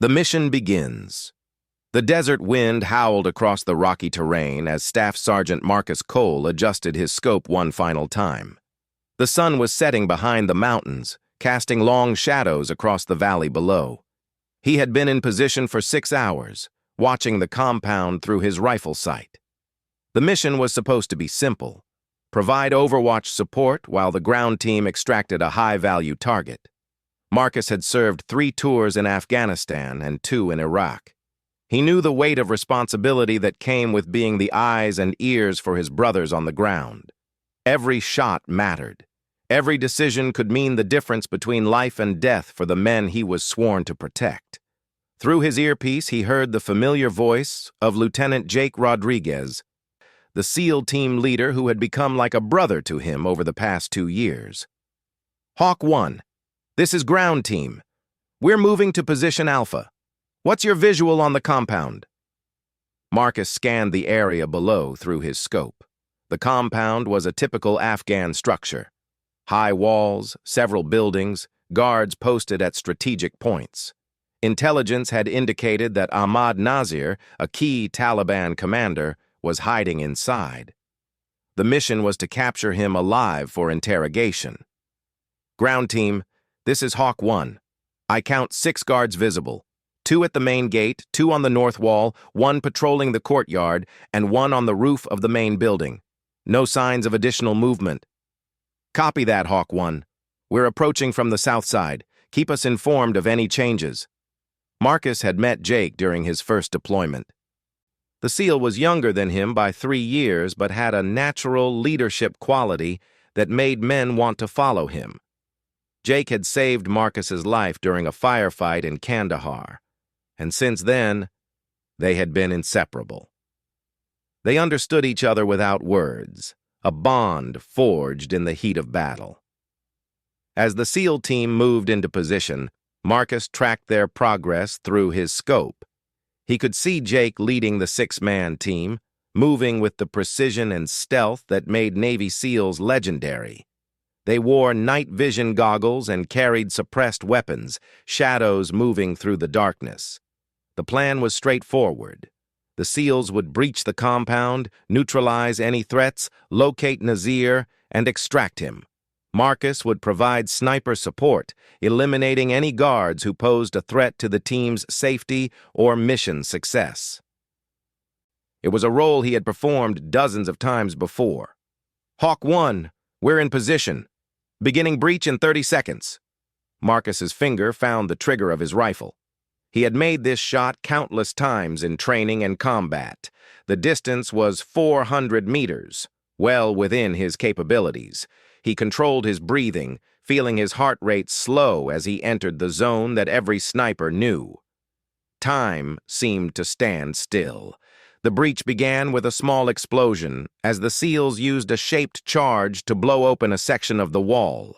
The mission begins. The desert wind howled across the rocky terrain as Staff Sergeant Marcus Cole adjusted his scope one final time. The sun was setting behind the mountains, casting long shadows across the valley below. He had been in position for 6 hours, watching the compound through his rifle sight. The mission was supposed to be simple: provide overwatch support while the ground team extracted a high-value target. Marcus had served 3 tours in Afghanistan and 2 in Iraq. He knew the weight of responsibility that came with being the eyes and ears for his brothers on the ground. Every shot mattered. Every decision could mean the difference between life and death for the men he was sworn to protect. Through his earpiece, he heard the familiar voice of Lieutenant Jake Rodriguez, the SEAL team leader who had become like a brother to him over the past 2 years. Hawk 1, this is ground team. We're moving to position Alpha. What's your visual on the compound? Marcus scanned the area below through his scope. The compound was a typical Afghan structure. High walls, several buildings, guards posted at strategic points. Intelligence had indicated that Ahmad Nazir, a key Taliban commander, was hiding inside. The mission was to capture him alive for interrogation. Ground team, this is Hawk 1. I count 6 guards visible. 2 at the main gate, 2 on the north wall, 1 patrolling the courtyard, and 1 on the roof of the main building. No signs of additional movement. Copy that, Hawk 1. We're approaching from the south side. Keep us informed of any changes. Marcus had met Jake during his first deployment. The SEAL was younger than him by 3 years, but had a natural leadership quality that made men want to follow him. Jake had saved Marcus's life during a firefight in Kandahar, and since then, they had been inseparable. They understood each other without words, a bond forged in the heat of battle. As the SEAL team moved into position, Marcus tracked their progress through his scope. He could see Jake leading the 6-man team, moving with the precision and stealth that made Navy SEALs legendary. They wore night vision goggles and carried suppressed weapons, shadows moving through the darkness. The plan was straightforward. The SEALs would breach the compound, neutralize any threats, locate Nazir, and extract him. Marcus would provide sniper support, eliminating any guards who posed a threat to the team's safety or mission success. It was a role he had performed dozens of times before. Hawk 1, we're in position. Beginning breach in 30 seconds. Marcus's finger found the trigger of his rifle. He had made this shot countless times in training and combat. The distance was 400 meters, well within his capabilities. He controlled his breathing, feeling his heart rate slow as he entered the zone that every sniper knew. Time seemed to stand still. The breach began with a small explosion as the SEALs used a shaped charge to blow open a section of the wall.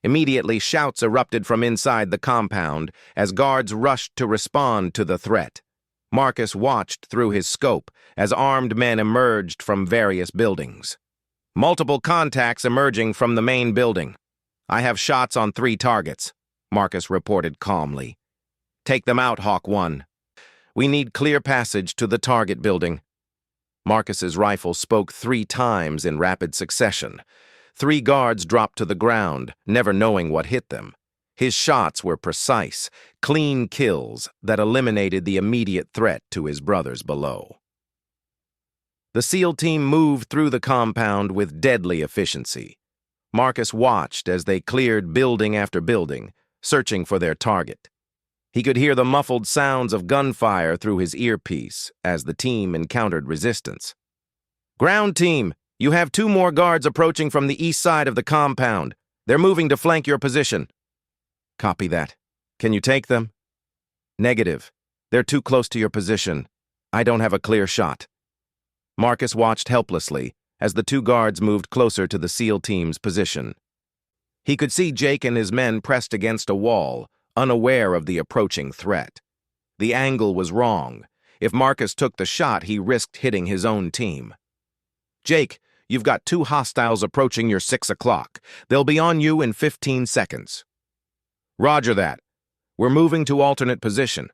Immediately, shouts erupted from inside the compound as guards rushed to respond to the threat. Marcus watched through his scope as armed men emerged from various buildings. Multiple contacts emerging from the main building. I have shots on 3 targets, Marcus reported calmly. Take them out, Hawk 1. We need clear passage to the target building. Marcus's rifle spoke 3 times in rapid succession. 3 guards dropped to the ground, never knowing what hit them. His shots were precise, clean kills that eliminated the immediate threat to his brothers below. The SEAL team moved through the compound with deadly efficiency. Marcus watched as they cleared building after building, searching for their target. He could hear the muffled sounds of gunfire through his earpiece as the team encountered resistance. Ground team, you have 2 more guards approaching from the east side of the compound. They're moving to flank your position. Copy that. Can you take them? Negative. They're too close to your position. I don't have a clear shot. Marcus watched helplessly as the 2 guards moved closer to the SEAL team's position. He could see Jake and his men pressed against a wall, unaware of the approaching threat. The angle was wrong. If Marcus took the shot, he risked hitting his own team. Jake, you've got 2 hostiles approaching your 6 o'clock. They'll be on you in 15 seconds. Roger that. We're moving to alternate position.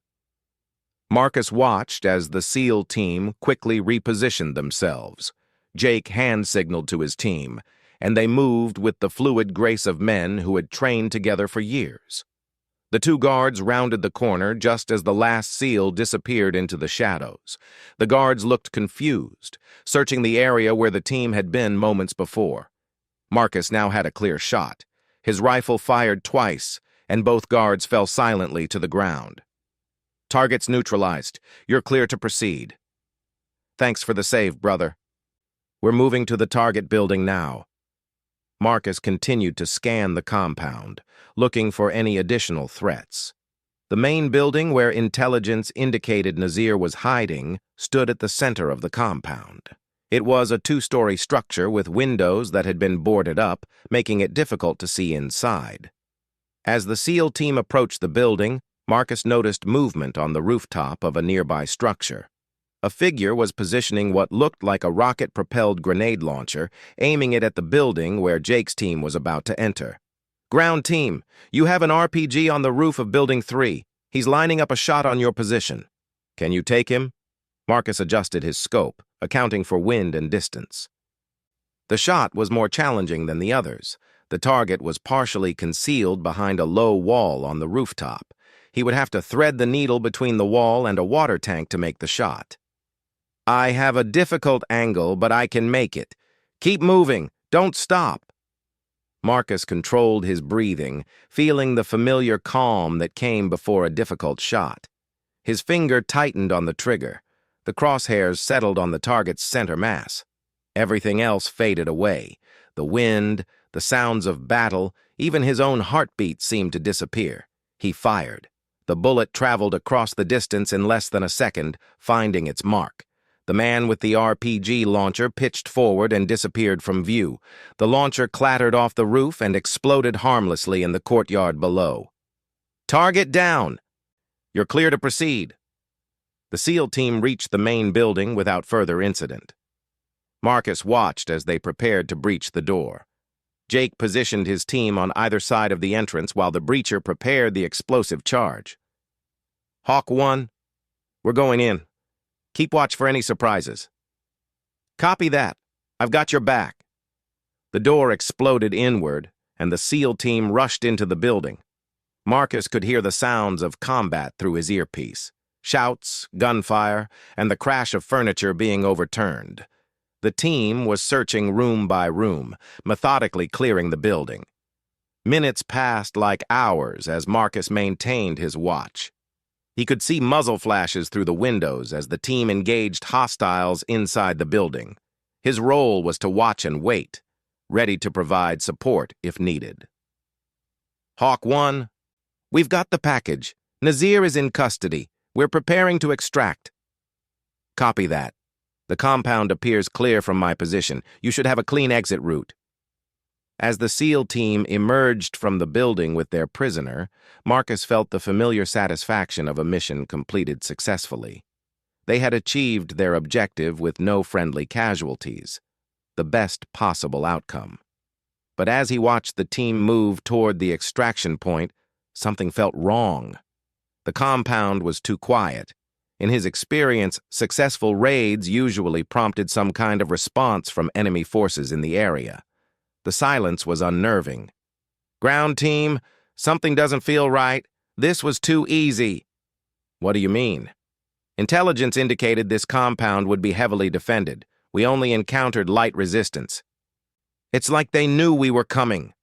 Marcus watched as the SEAL team quickly repositioned themselves. Jake hand-signaled to his team, and they moved with the fluid grace of men who had trained together for years. The two guards rounded the corner just as the last SEAL disappeared into the shadows. The guards looked confused, searching the area where the team had been moments before. Marcus now had a clear shot. His rifle fired twice, and both guards fell silently to the ground. "Targets neutralized. You're clear to proceed." "Thanks for the save, brother. We're moving to the target building now." Marcus continued to scan the compound, looking for any additional threats. The main building where intelligence indicated Nazir was hiding stood at the center of the compound. It was a two-story structure with windows that had been boarded up, making it difficult to see inside. As the SEAL team approached the building, Marcus noticed movement on the rooftop of a nearby structure. A figure was positioning what looked like a rocket-propelled grenade launcher, aiming it at the building where Jake's team was about to enter. "Ground team, you have an RPG on the roof of Building 3. He's lining up a shot on your position. Can you take him?" Marcus adjusted his scope, accounting for wind and distance. The shot was more challenging than the others. The target was partially concealed behind a low wall on the rooftop. He would have to thread the needle between the wall and a water tank to make the shot. "I have a difficult angle, but I can make it. Keep moving. Don't stop." Marcus controlled his breathing, feeling the familiar calm that came before a difficult shot. His finger tightened on the trigger. The crosshairs settled on the target's center mass. Everything else faded away. The wind, the sounds of battle, even his own heartbeat seemed to disappear. He fired. The bullet traveled across the distance in less than a second, finding its mark. The man with the RPG launcher pitched forward and disappeared from view. The launcher clattered off the roof and exploded harmlessly in the courtyard below. "Target down! You're clear to proceed." The SEAL team reached the main building without further incident. Marcus watched as they prepared to breach the door. Jake positioned his team on either side of the entrance while the breacher prepared the explosive charge. "Hawk 1, we're going in. Keep watch for any surprises." "Copy that. I've got your back." The door exploded inward, and the SEAL team rushed into the building. Marcus could hear the sounds of combat through his earpiece. Shouts, gunfire, and the crash of furniture being overturned. The team was searching room by room, methodically clearing the building. Minutes passed like hours as Marcus maintained his watch. He could see muzzle flashes through the windows as the team engaged hostiles inside the building. His role was to watch and wait, ready to provide support if needed. "Hawk 1, we've got the package. Nazir is in custody. We're preparing to extract." "Copy that. The compound appears clear from my position. You should have a clean exit route." As the SEAL team emerged from the building with their prisoner, Marcus felt the familiar satisfaction of a mission completed successfully. They had achieved their objective with no friendly casualties, the best possible outcome. But as he watched the team move toward the extraction point, something felt wrong. The compound was too quiet. In his experience, successful raids usually prompted some kind of response from enemy forces in the area. The silence was unnerving. "Ground team, something doesn't feel right. This was too easy." "What do you mean?" "Intelligence indicated this compound would be heavily defended. We only encountered light resistance." "It's like they knew we were coming."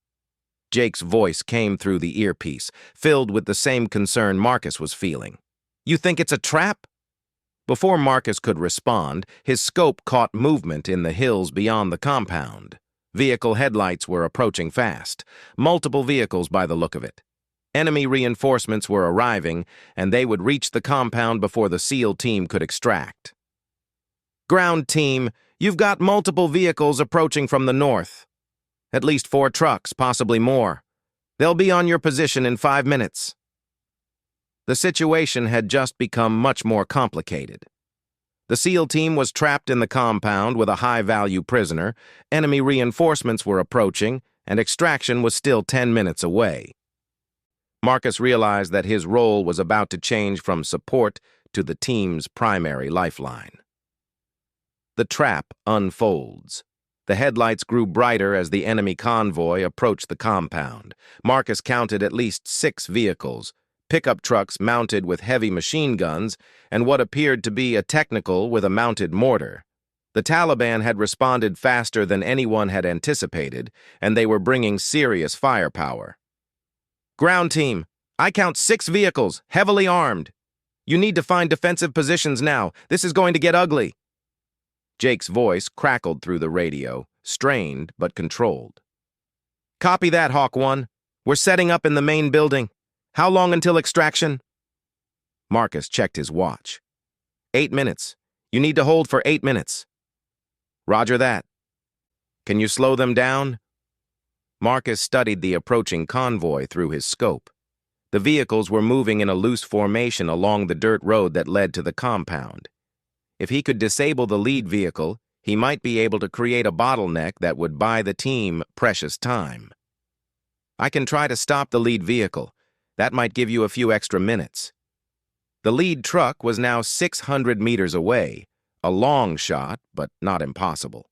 Jake's voice came through the earpiece, filled with the same concern Marcus was feeling. "You think it's a trap?" Before Marcus could respond, his scope caught movement in the hills beyond the compound. Vehicle headlights were approaching fast, multiple vehicles by the look of it. Enemy reinforcements were arriving, and they would reach the compound before the SEAL team could extract. "Ground team, you've got multiple vehicles approaching from the north. At least 4 trucks, possibly more. They'll be on your position in 5 minutes." The situation had just become much more complicated. The SEAL team was trapped in the compound with a high-value prisoner, enemy reinforcements were approaching, and extraction was still 10 minutes away. Marcus realized that his role was about to change from support to the team's primary lifeline. The trap unfolds. The headlights grew brighter as the enemy convoy approached the compound. Marcus counted at least 6 vehicles, pickup trucks mounted with heavy machine guns, and what appeared to be a technical with a mounted mortar. The Taliban had responded faster than anyone had anticipated, and they were bringing serious firepower. "Ground team, I count 6 vehicles, heavily armed. You need to find defensive positions now. This is going to get ugly." Jake's voice crackled through the radio, strained but controlled. "Copy that, Hawk 1. We're setting up in the main building. How long until extraction?" Marcus checked his watch. 8 minutes. You need to hold for 8 minutes. Roger that. Can you slow them down? Marcus studied the approaching convoy through his scope. The vehicles were moving in a loose formation along the dirt road that led to the compound. If he could disable the lead vehicle, he might be able to create a bottleneck that would buy the team precious time. "I can try to stop the lead vehicle. That might give you a few extra minutes." The lead truck was now 600 meters away, a long shot, but not impossible.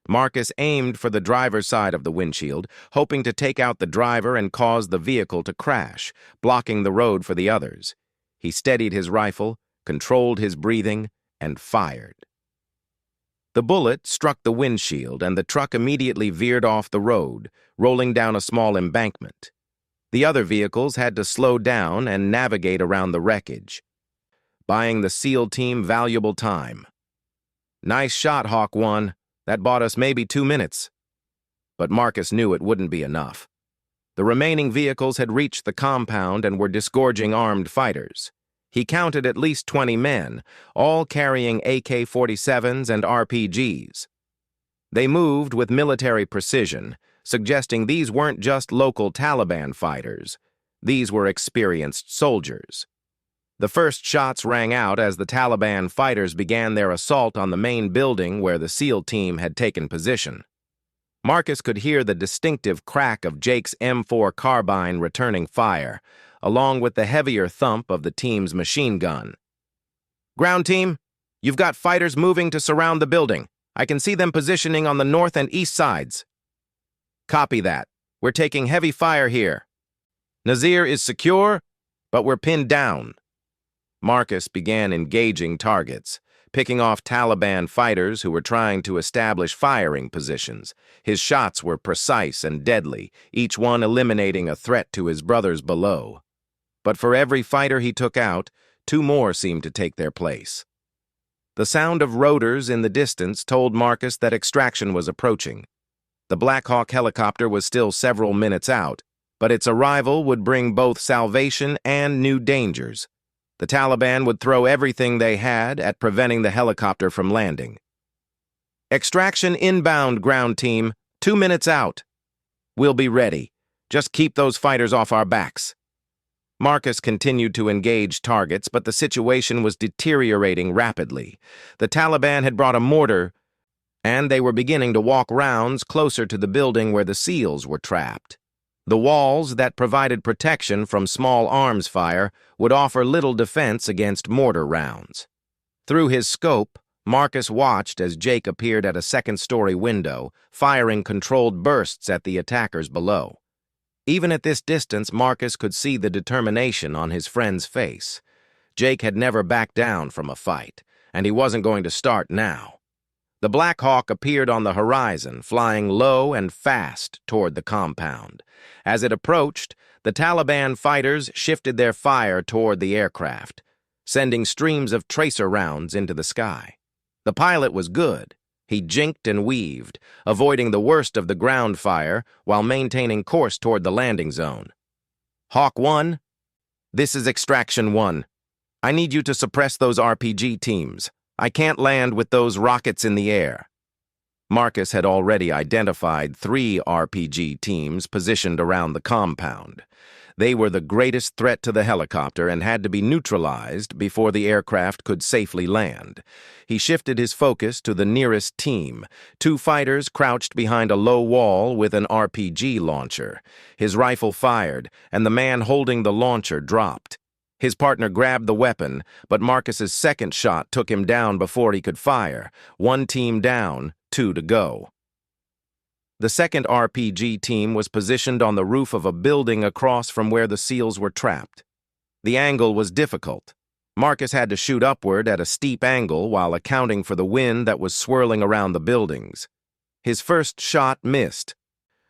Marcus aimed for the driver's side of the windshield, hoping to take out the driver and cause the vehicle to crash, blocking the road for the others. He steadied his rifle, controlled his breathing, and fired. The bullet struck the windshield, and the truck immediately veered off the road, rolling down a small embankment. The other vehicles had to slow down and navigate around the wreckage, buying the SEAL team valuable time. "Nice shot, Hawk 1. That bought us maybe 2 minutes." But Marcus knew it wouldn't be enough. The remaining vehicles had reached the compound and were disgorging armed fighters. He counted at least 20 men, all carrying AK-47s and RPGs. They moved with military precision, suggesting these weren't just local Taliban fighters. These were experienced soldiers. The first shots rang out as the Taliban fighters began their assault on the main building where the SEAL team had taken position. Marcus could hear the distinctive crack of Jake's M4 carbine returning fire, along with the heavier thump of the team's machine gun. "Ground team, you've got fighters moving to surround the building. I can see them positioning on the north and east sides." "Copy that. We're taking heavy fire here. Nazir is secure, but we're pinned down." Marcus began engaging targets, picking off Taliban fighters who were trying to establish firing positions. His shots were precise and deadly, each one eliminating a threat to his brothers below. But for every fighter he took out, 2 more seemed to take their place. The sound of rotors in the distance told Marcus that extraction was approaching. The Black Hawk helicopter was still several minutes out, but its arrival would bring both salvation and new dangers. The Taliban would throw everything they had at preventing the helicopter from landing. "Extraction inbound, ground team. 2 minutes out. We'll be ready. Just keep those fighters off our backs." Marcus continued to engage targets, but the situation was deteriorating rapidly. The Taliban had brought a mortar, and they were beginning to walk rounds closer to the building where the SEALs were trapped. The walls that provided protection from small arms fire would offer little defense against mortar rounds. Through his scope, Marcus watched as Jake appeared at a second-story window, firing controlled bursts at the attackers below. Even at this distance, Marcus could see the determination on his friend's face. Jake had never backed down from a fight, and he wasn't going to start now. The Black Hawk appeared on the horizon, flying low and fast toward the compound. As it approached, the Taliban fighters shifted their fire toward the aircraft, sending streams of tracer rounds into the sky. The pilot was good. He jinked and weaved, avoiding the worst of the ground fire while maintaining course toward the landing zone. "Hawk 1, this is Extraction 1. I need you to suppress those RPG teams. I can't land with those rockets in the air." Marcus had already identified 3 RPG teams positioned around the compound. They were the greatest threat to the helicopter and had to be neutralized before the aircraft could safely land. He shifted his focus to the nearest team, 2 fighters crouched behind a low wall with an RPG launcher. His rifle fired, and the man holding the launcher dropped. His partner grabbed the weapon, but Marcus's second shot took him down before he could fire. One team down, 2 to go. The second RPG team was positioned on the roof of a building across from where the SEALs were trapped. The angle was difficult. Marcus had to shoot upward at a steep angle while accounting for the wind that was swirling around the buildings. His first shot missed,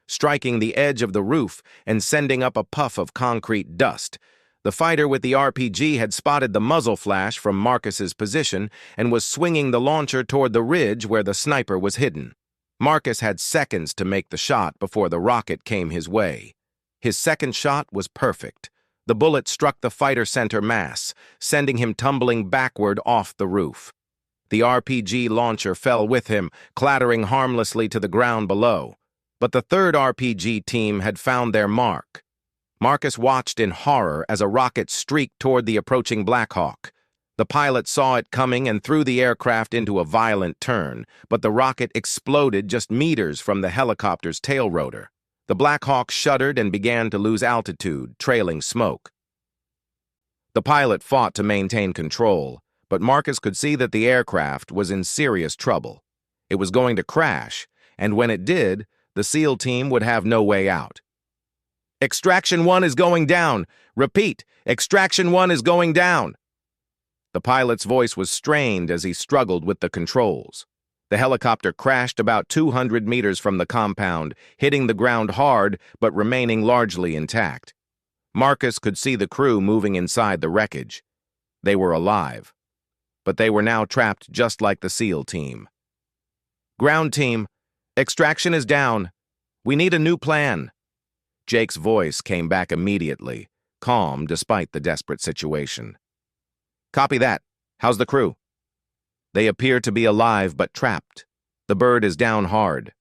striking the edge of the roof and sending up a puff of concrete dust. The fighter with the RPG had spotted the muzzle flash from Marcus's position and was swinging the launcher toward the ridge where the sniper was hidden. Marcus had seconds to make the shot before the rocket came his way. His second shot was perfect. The bullet struck the fighter center mass, sending him tumbling backward off the roof. The RPG launcher fell with him, clattering harmlessly to the ground below. But the third RPG team had found their mark. Marcus watched in horror as a rocket streaked toward the approaching Black Hawk. The pilot saw it coming and threw the aircraft into a violent turn, but the rocket exploded just meters from the helicopter's tail rotor. The Black Hawk shuddered and began to lose altitude, trailing smoke. The pilot fought to maintain control, but Marcus could see that the aircraft was in serious trouble. It was going to crash, and when it did, the SEAL team would have no way out. "Extraction 1 is going down. Repeat, Extraction 1 is going down." The pilot's voice was strained as he struggled with the controls. The helicopter crashed about 200 meters from the compound, hitting the ground hard but remaining largely intact. Marcus could see the crew moving inside the wreckage. They were alive, but they were now trapped just like the SEAL team. "Ground team, extraction is down. We need a new plan." Jake's voice came back immediately, calm despite the desperate situation. "Copy that. How's the crew?" "They appear to be alive but trapped. The bird is down hard."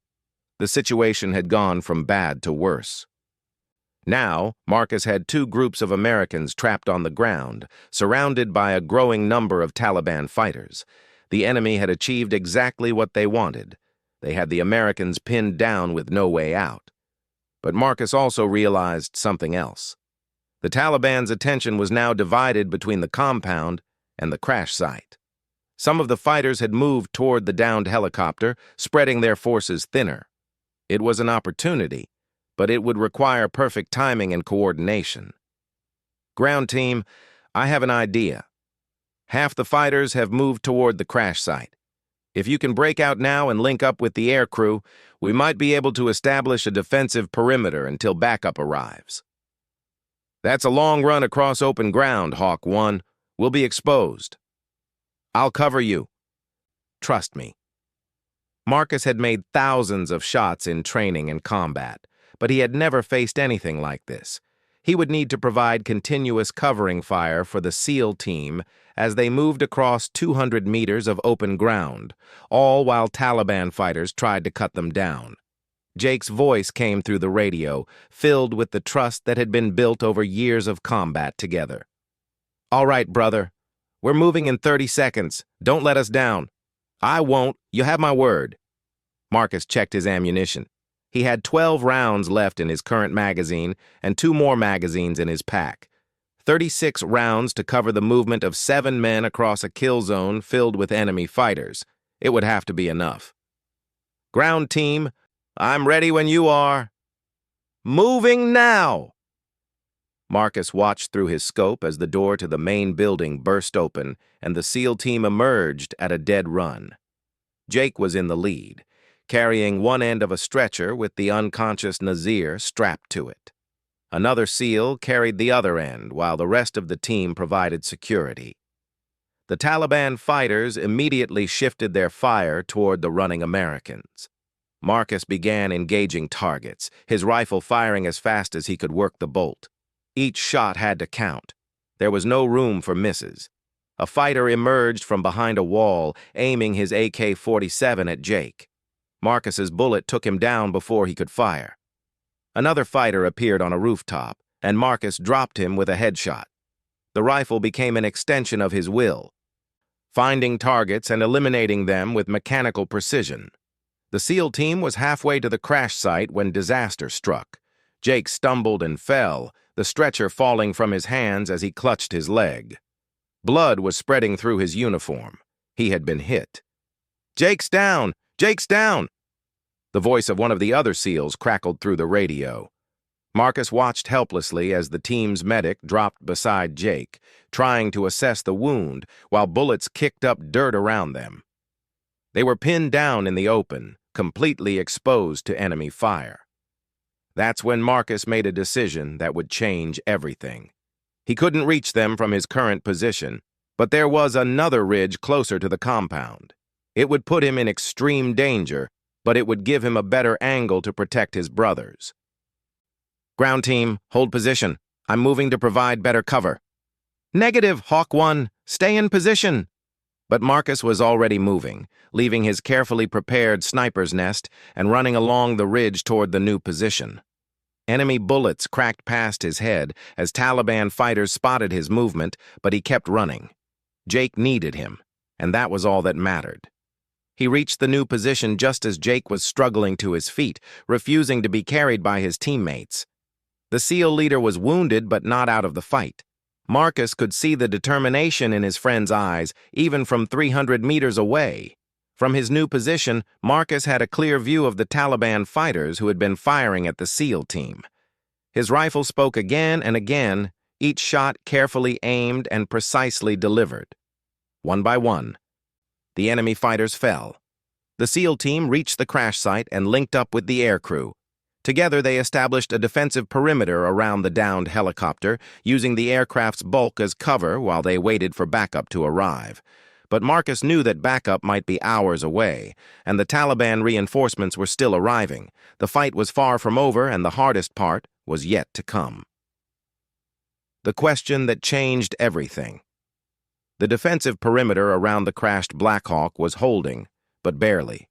The situation had gone from bad to worse. Now, Marcus had 2 groups of Americans trapped on the ground, surrounded by a growing number of Taliban fighters. The enemy had achieved exactly what they wanted. They had the Americans pinned down with no way out. But Marcus also realized something else. The Taliban's attention was now divided between the compound and the crash site. Some of the fighters had moved toward the downed helicopter, spreading their forces thinner. It was an opportunity, but it would require perfect timing and coordination. "Ground team, I have an idea. Half the fighters have moved toward the crash site. If you can break out now and link up with the air crew, we might be able to establish a defensive perimeter until backup arrives." "That's a long run across open ground, Hawk 1. We'll be exposed." "I'll cover you. Trust me." Marcus had made thousands of shots in training and combat, but he had never faced anything like this. He would need to provide continuous covering fire for the SEAL team as they moved across 200 meters of open ground, all while Taliban fighters tried to cut them down. Jake's voice came through the radio, filled with the trust that had been built over years of combat together. "All right, brother. We're moving in 30 seconds. Don't let us down." "I won't. You have my word." Marcus checked his ammunition. He had 12 rounds left in his current magazine and 2 more magazines in his pack. 36 rounds to cover the movement of 7 men across a kill zone filled with enemy fighters. It would have to be enough. "Ground team, I'm ready when you are." "Moving now!" Marcus watched through his scope as the door to the main building burst open and the SEAL team emerged at a dead run. Jake was in the lead, carrying one end of a stretcher with the unconscious Nazir strapped to it. Another SEAL carried the other end while the rest of the team provided security. The Taliban fighters immediately shifted their fire toward the running Americans. Marcus began engaging targets, his rifle firing as fast as he could work the bolt. Each shot had to count. There was no room for misses. A fighter emerged from behind a wall, aiming his AK-47 at Jake. Marcus's bullet took him down before he could fire. Another fighter appeared on a rooftop, and Marcus dropped him with a headshot. The rifle became an extension of his will, finding targets and eliminating them with mechanical precision. The SEAL team was halfway to the crash site when disaster struck. Jake stumbled and fell, the stretcher falling from his hands as he clutched his leg. Blood was spreading through his uniform. He had been hit. "Jake's down! Jake's down!" The voice of one of the other SEALs crackled through the radio. Marcus watched helplessly as the team's medic dropped beside Jake, trying to assess the wound while bullets kicked up dirt around them. They were pinned down in the open, completely exposed to enemy fire. That's when Marcus made a decision that would change everything. He couldn't reach them from his current position, but there was another ridge closer to the compound. It would put him in extreme danger, but it would give him a better angle to protect his brothers. "Ground team, hold position. I'm moving to provide better cover." "Negative, Hawk 1. Stay in position." But Marcus was already moving, leaving his carefully prepared sniper's nest and running along the ridge toward the new position. Enemy bullets cracked past his head as Taliban fighters spotted his movement, but he kept running. Jake needed him, and that was all that mattered. He reached the new position just as Jake was struggling to his feet, refusing to be carried by his teammates. The SEAL leader was wounded but not out of the fight. Marcus could see the determination in his friend's eyes, even from 300 meters away. From his new position, Marcus had a clear view of the Taliban fighters who had been firing at the SEAL team. His rifle spoke again and again, each shot carefully aimed and precisely delivered. One by one, the enemy fighters fell. The SEAL team reached the crash site and linked up with the aircrew. Together, they established a defensive perimeter around the downed helicopter, using the aircraft's bulk as cover while they waited for backup to arrive. But Marcus knew that backup might be hours away, and the Taliban reinforcements were still arriving. The fight was far from over, and the hardest part was yet to come. The question that changed everything. The defensive perimeter around the crashed Black Hawk was holding, but barely.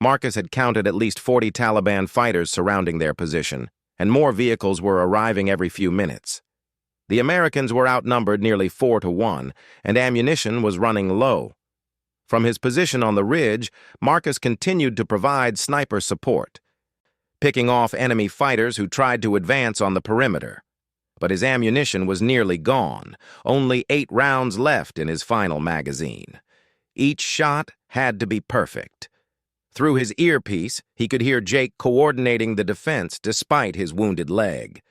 Marcus had counted at least 40 Taliban fighters surrounding their position, and more vehicles were arriving every few minutes. The Americans were outnumbered nearly 4-1, and ammunition was running low. From his position on the ridge, Marcus continued to provide sniper support, picking off enemy fighters who tried to advance on the perimeter. But his ammunition was nearly gone, only 8 rounds left in his final magazine. Each shot had to be perfect. Through his earpiece, he could hear Jake coordinating the defense despite his wounded leg.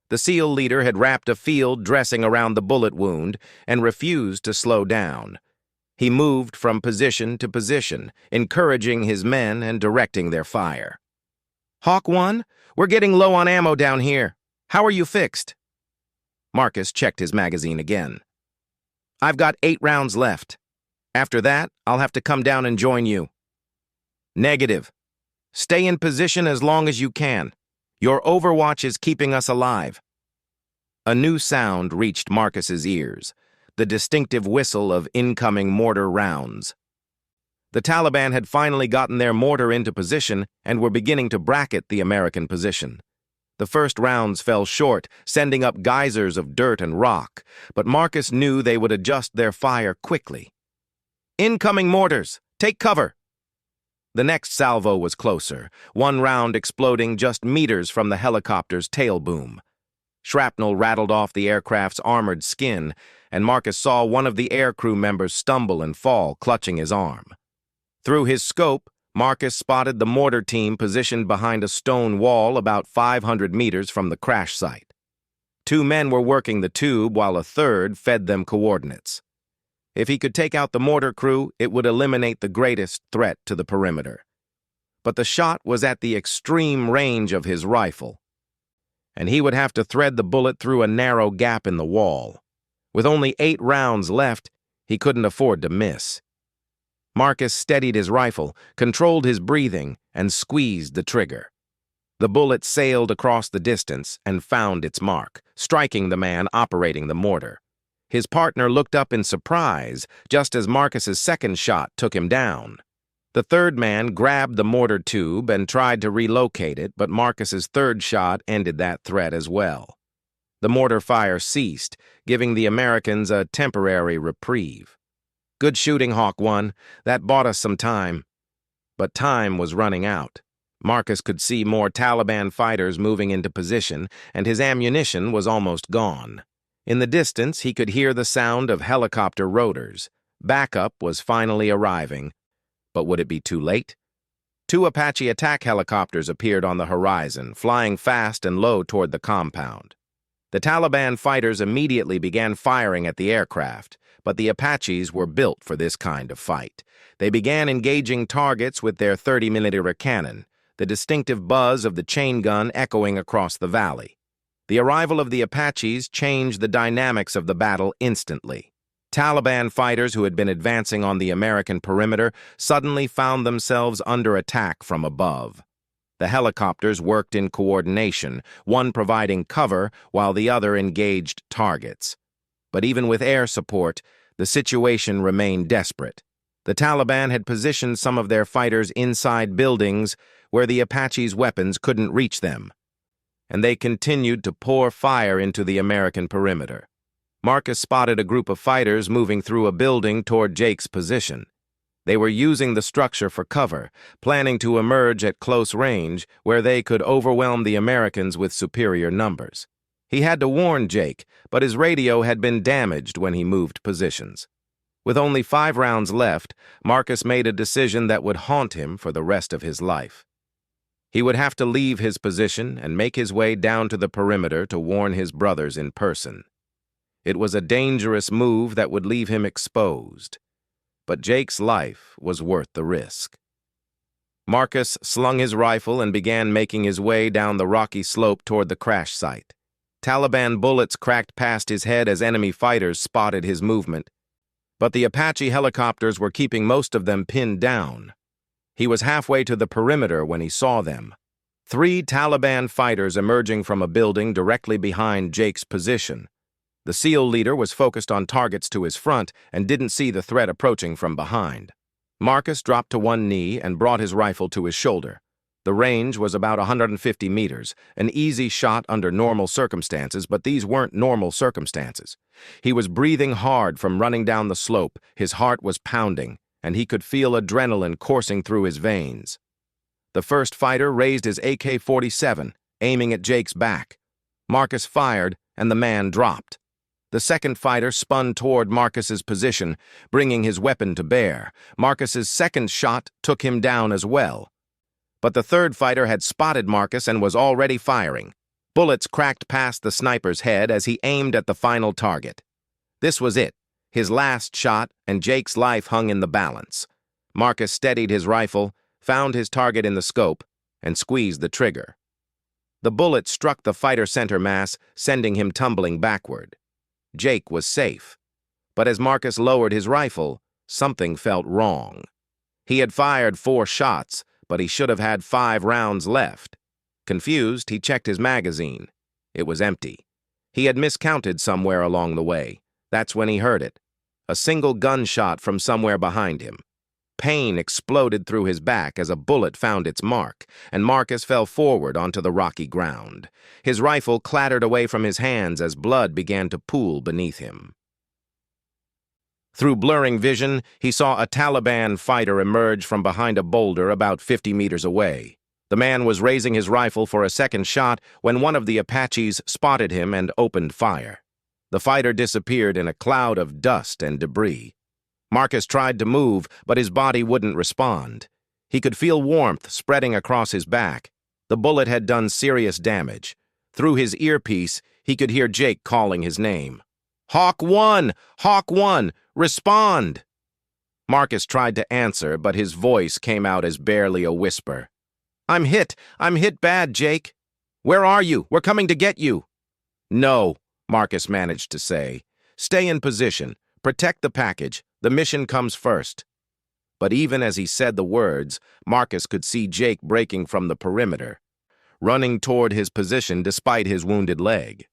The SEAL leader had wrapped a field dressing around the bullet wound and refused to slow down. He moved from position to position, encouraging his men and directing their fire. "Hawk 1, we're getting low on ammo down here. How are you fixed?" Marcus checked his magazine again. "I've got 8 rounds left. After that, I'll have to come down and join you." "Negative. Stay in position as long as you can. Your overwatch is keeping us alive." A new sound reached Marcus's ears, the distinctive whistle of incoming mortar rounds. The Taliban had finally gotten their mortar into position and were beginning to bracket the American position. The first rounds fell short, sending up geysers of dirt and rock, but Marcus knew they would adjust their fire quickly. "Incoming mortars! Take cover!" The next salvo was closer, one round exploding just meters from the helicopter's tail boom. Shrapnel rattled off the aircraft's armored skin, and Marcus saw one of the aircrew members stumble and fall, clutching his arm. Through his scope, Marcus spotted the mortar team positioned behind a stone wall about 500 meters from the crash site. 2 men were working the tube while a third fed them coordinates. If he could take out the mortar crew, it would eliminate the greatest threat to the perimeter. But the shot was at the extreme range of his rifle, and he would have to thread the bullet through a narrow gap in the wall. With only 8 rounds left, he couldn't afford to miss. Marcus steadied his rifle, controlled his breathing, and squeezed the trigger. The bullet sailed across the distance and found its mark, striking the man operating the mortar. His partner looked up in surprise, just as Marcus's second shot took him down. The third man grabbed the mortar tube and tried to relocate it, but Marcus's third shot ended that threat as well. The mortar fire ceased, giving the Americans a temporary reprieve. "Good shooting, Hawk 1. That bought us some time." But time was running out. Marcus could see more Taliban fighters moving into position, and his ammunition was almost gone. In the distance, he could hear the sound of helicopter rotors. Backup was finally arriving. But would it be too late? Two Apache attack helicopters appeared on the horizon, flying fast and low toward the compound. The Taliban fighters immediately began firing at the aircraft, but the Apaches were built for this kind of fight. They began engaging targets with their 30mm cannon, the distinctive buzz of the chain gun echoing across the valley. The arrival of the Apaches changed the dynamics of the battle instantly. Taliban fighters who had been advancing on the American perimeter suddenly found themselves under attack from above. The helicopters worked in coordination, one providing cover while the other engaged targets. But even with air support, the situation remained desperate. The Taliban had positioned some of their fighters inside buildings where the Apaches' weapons couldn't reach them, and they continued to pour fire into the American perimeter. Marcus spotted a group of fighters moving through a building toward Jake's position. They were using the structure for cover, planning to emerge at close range where they could overwhelm the Americans with superior numbers. He had to warn Jake, but his radio had been damaged when he moved positions. With only 5 rounds left, Marcus made a decision that would haunt him for the rest of his life. He would have to leave his position and make his way down to the perimeter to warn his brothers in person. It was a dangerous move that would leave him exposed, but Jake's life was worth the risk. Marcus slung his rifle and began making his way down the rocky slope toward the crash site. Taliban bullets cracked past his head as enemy fighters spotted his movement, but the Apache helicopters were keeping most of them pinned down. He was halfway to the perimeter when he saw them. 3 Taliban fighters emerging from a building directly behind Jake's position. The SEAL leader was focused on targets to his front and didn't see the threat approaching from behind. Marcus dropped to one knee and brought his rifle to his shoulder. The range was about 150 meters, an easy shot under normal circumstances, but these weren't normal circumstances. He was breathing hard from running down the slope, his heart was pounding, and he could feel adrenaline coursing through his veins. The first fighter raised his AK-47, aiming at Jake's back. Marcus fired, and the man dropped. The second fighter spun toward Marcus's position, bringing his weapon to bear. Marcus's second shot took him down as well. But the third fighter had spotted Marcus and was already firing. Bullets cracked past the sniper's head as he aimed at the final target. This was it, his last shot, and Jake's life hung in the balance. Marcus steadied his rifle, found his target in the scope, and squeezed the trigger. The bullet struck the fighter center mass, sending him tumbling backward. Jake was safe, but as Marcus lowered his rifle, something felt wrong. He had fired 4 shots, but he should have had 5 rounds left. Confused, he checked his magazine. It was empty. He had miscounted somewhere along the way. That's when he heard it. A single gunshot from somewhere behind him. Pain exploded through his back as a bullet found its mark, and Marcus fell forward onto the rocky ground. His rifle clattered away from his hands as blood began to pool beneath him. Through blurring vision, he saw a Taliban fighter emerge from behind a boulder about 50 meters away. The man was raising his rifle for a second shot when one of the Apaches spotted him and opened fire. The fighter disappeared in a cloud of dust and debris. Marcus tried to move, but his body wouldn't respond. He could feel warmth spreading across his back. The bullet had done serious damage. Through his earpiece, he could hear Jake calling his name. "Hawk 1! Hawk 1! Respond!" Marcus tried to answer, but his voice came out as barely a whisper. I'm hit bad, Jake. Where are you? We're coming to get you." "No," Marcus managed to say. "Stay in position. Protect the package. The mission comes first." But even as he said the words, Marcus could see Jake breaking from the perimeter, running toward his position despite his wounded leg.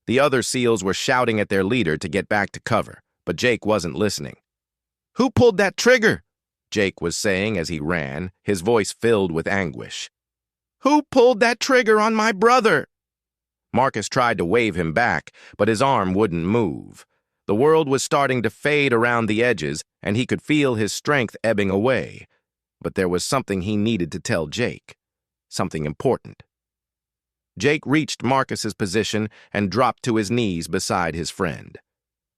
The other SEALs were shouting at their leader to get back to cover, but Jake wasn't listening. "Who pulled that trigger?" Jake was saying as he ran, his voice filled with anguish. "Who pulled that trigger on my brother?" Marcus tried to wave him back, but his arm wouldn't move. The world was starting to fade around the edges, and he could feel his strength ebbing away. But there was something he needed to tell Jake. something important. Jake reached Marcus's position and dropped to his knees beside his friend.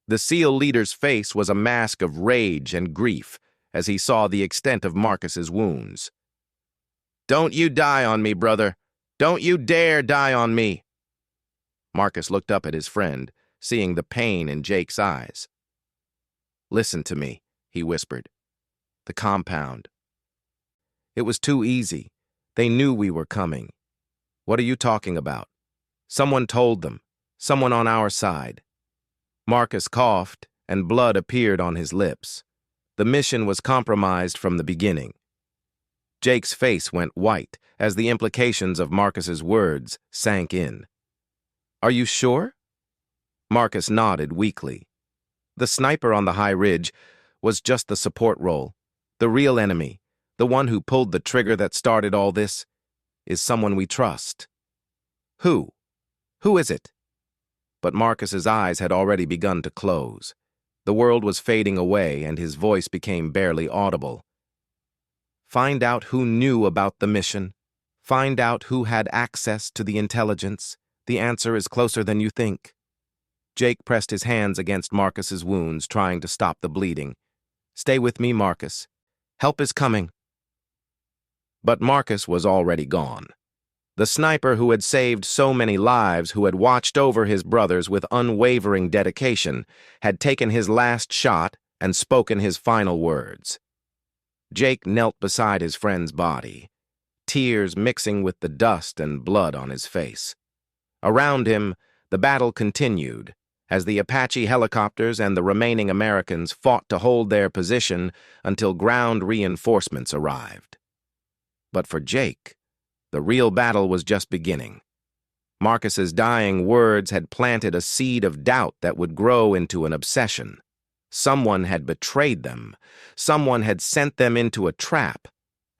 The SEAL leader's face was a mask of rage and grief as he saw the extent of Marcus's wounds. "Don't you die on me, brother. Don't you dare die on me." Marcus looked up at his friend, seeing the pain in Jake's eyes. "Listen to me," he whispered. "The compound. It was too easy. They knew we were coming." "What are you talking about?" "Someone told them. Someone on our side." Marcus coughed, and blood appeared on his lips. The mission was compromised from the beginning. Jake's face went white as the implications of Marcus's words sank in. "Are you sure?" Marcus nodded weakly. The sniper on the high ridge was just the support role. The real enemy, the one who pulled the trigger that started all this, is someone we trust. Who? Who is it? But Marcus's eyes had already begun to close. The world was fading away, and his voice became barely audible. "Find out who knew about the mission. Find out who had access to the intelligence. The answer is closer than you think." Jake pressed his hands against Marcus's wounds, trying to stop the bleeding. "Stay with me, Marcus. Help is coming." But Marcus was already gone. The sniper who had saved so many lives, who had watched over his brothers with unwavering dedication, had taken his last shot and spoken his final words. Jake knelt beside his friend's body, tears mixing with the dust and blood on his face. Around him, the battle continued, as the Apache helicopters and the remaining Americans fought to hold their position until ground reinforcements arrived. But for Jake, the real battle was just beginning. Marcus's dying words had planted a seed of doubt that would grow into an obsession. Someone had betrayed them, someone had sent them into a trap,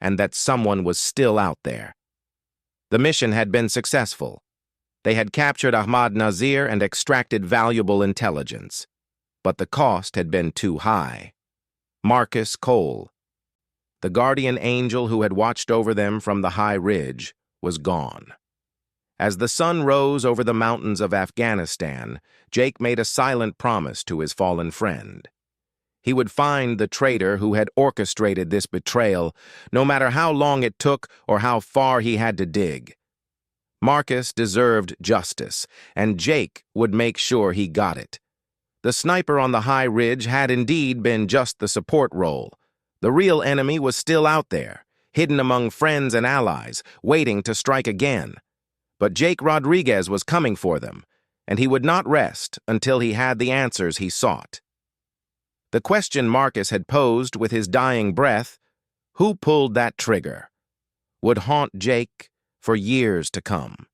and that someone was still out there. The mission had been successful. They had captured Ahmad Nazir and extracted valuable intelligence. But the cost had been too high. Marcus Cole, the guardian angel who had watched over them from the high ridge, was gone. As the sun rose over the mountains of Afghanistan, Jake made a silent promise to his fallen friend. He would find the traitor who had orchestrated this betrayal, no matter how long it took or how far he had to dig. Marcus deserved justice, and Jake would make sure he got it. The sniper on the high ridge had indeed been just the support role. The real enemy was still out there, hidden among friends and allies, waiting to strike again. But Jake Rodriguez was coming for them, and he would not rest until he had the answers he sought. The question Marcus had posed with his dying breath, who pulled that trigger, would haunt Jake for years to come.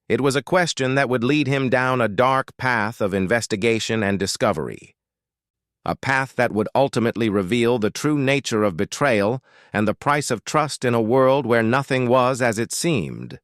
It was a question that would lead him down a dark path of investigation and discovery. A path that would ultimately reveal the true nature of betrayal and the price of trust in a world where nothing was as it seemed.